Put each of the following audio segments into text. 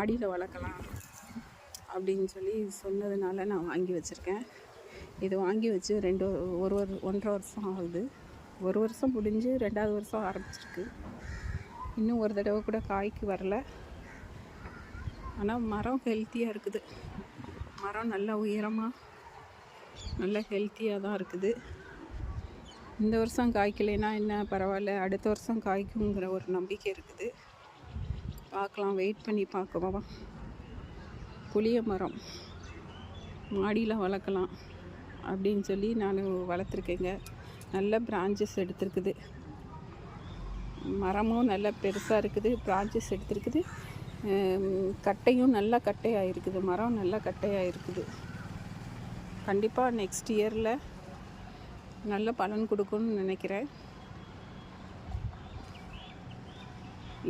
மாடியில் வளர்க்கலாம் அப்படின்னு சொல்லி சொன்னதுனால நான் வாங்கி வச்சுருக்கேன். இது வாங்கி வச்சு 1.5 வருஷம் ஆகுது. 1 வருஷம் முடிஞ்சு 2வது வருஷம் ஆரம்பிச்சிருக்கு. இன்னும் ஒரு தடவை கூட காய்க்கு வரல. ஆனால் மரம் ஹெல்த்தியாக இருக்குது. மரம் நல்ல உயரமாக நல்ல ஹெல்த்தியாக தான் இருக்குது. இந்த வருஷம் காய்க்கலைன்னா என்ன பரவாயில்ல, அடுத்த வருஷம் காய்க்குங்கிற ஒரு நம்பிக்கை இருக்குது. பார்க்கலாம், வெயிட் பண்ணி பார்க்கலாம். புளிய மரம் மாடியில் வளர்க்கலாம் அப்படின்னு சொல்லி நான் வளர்த்துருக்கேங்க. நல்ல பிரான்ச்சஸ் எடுத்துருக்குது. மரமும் நல்ல பெருசாக இருக்குது, பிரான்ச்சஸ் எடுத்துருக்குது. கட்டையும் நல்லா கட்டையாக இருக்குது. மரம் நல்லா கட்டையாக இருக்குது. கண்டிப்பாக நெக்ஸ்ட் இயரில் நல்ல பலன் கொடுக்கும்னு நினைக்கிறேன்.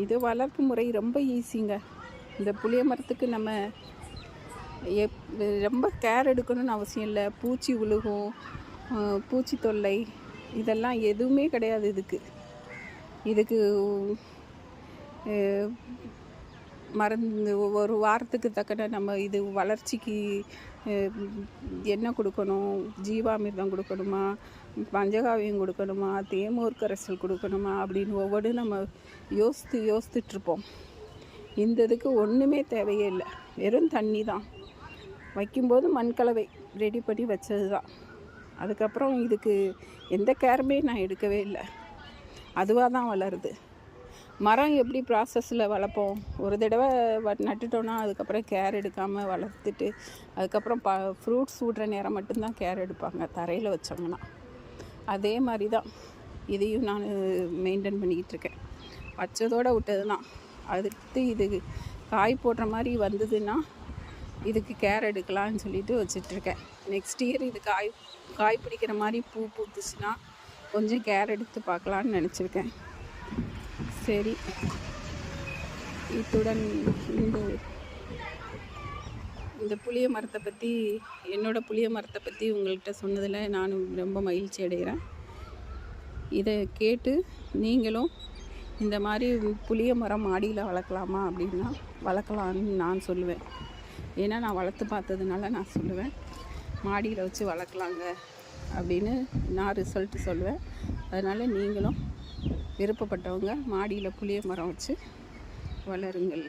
இது வளர்ப்பு முறை ரொம்ப ஈஸிங்க. இந்த புளிய மரத்துக்கு நம்ம ரொம்ப கேர் எடுக்கணும்னு அவசியம் இல்லை. பூச்சி விழுகும், பூச்சி தொல்லை இதெல்லாம் எதுவுமே கிடையாது. இதுக்கு மருந்து ஒரு வாரத்துக்கு தக்கன நம்ம இது வளர்ச்சிக்கு என்ன கொடுக்கணும், ஜீவாமிர்தம் கொடுக்கணுமா, பஞ்சகாவியம் கொடுக்கணுமா, தேமூர் கரைசல் கொடுக்கணுமா அப்படின்னு ஒவ்வொன்றும் நம்ம யோசித்துட்ருப்போம். இந்த இதுக்கு ஒன்றுமே தேவையே இல்லை. வெறும் தண்ணி தான். வைக்கும்போது மண்கலவை ரெடி பண்ணி வச்சது தான். அதுக்கப்புறம் இதுக்கு எந்த கேருமே நான் எடுக்கவே இல்லை. அதுவாக தான் வளருது. மரம் எப்படி ப்ராசஸில் வளர்ப்போம், ஒரு தடவை நட்டுட்டோன்னா அதுக்கப்புறம் கேர் எடுக்காமல் வளர்த்துட்டு அதுக்கப்புறம் ஃப்ரூட்ஸ் விடுற நேரம் மட்டும்தான் கேர் எடுப்பாங்க தரையில் வச்சோம்னா. அதே மாதிரி தான் இதையும் நான் மெயின்டைன் பண்ணிக்கிட்டு இருக்கேன். வச்சதோடு விட்டது தான். அடுத்து இது காய் போடுற மாதிரி வந்ததுன்னா இதுக்கு கேர் எடுக்கலான்னு சொல்லிட்டு வச்சிட்ருக்கேன். நெக்ஸ்ட் இயர் இது காய் பிடிக்கிற மாதிரி பூ பூத்துச்சுன்னா கொஞ்சம் கேர் எடுத்து பார்க்கலான்னு நினச்சிருக்கேன். சரி, இத்துடன் இந்த புளிய மரத்தை பற்றி, என்னோடய புளிய மரத்தை பற்றி உங்கள்கிட்ட சொன்னதில் நானும் ரொம்ப மகிழ்ச்சி அடைகிறேன். இதை கேட்டு நீங்களும் இந்த மாதிரி புளிய மரம் மாடியில் வளர்க்கலாமா அப்படின்னா வளர்க்கலான்னு நான் சொல்லுவேன். ஏன்னா நான் வளர்த்து பார்த்ததுனால நான் சொல்லுவேன், மாடியில் வச்சு வளர்க்கலாங்க அப்படின்னு நான் ரிசல்ட்டு சொல்லுவேன். அதனால் நீங்களும் விருப்பப்பட்டவங்க மாடியில் புளிய மரம் வச்சு வளருங்கள்.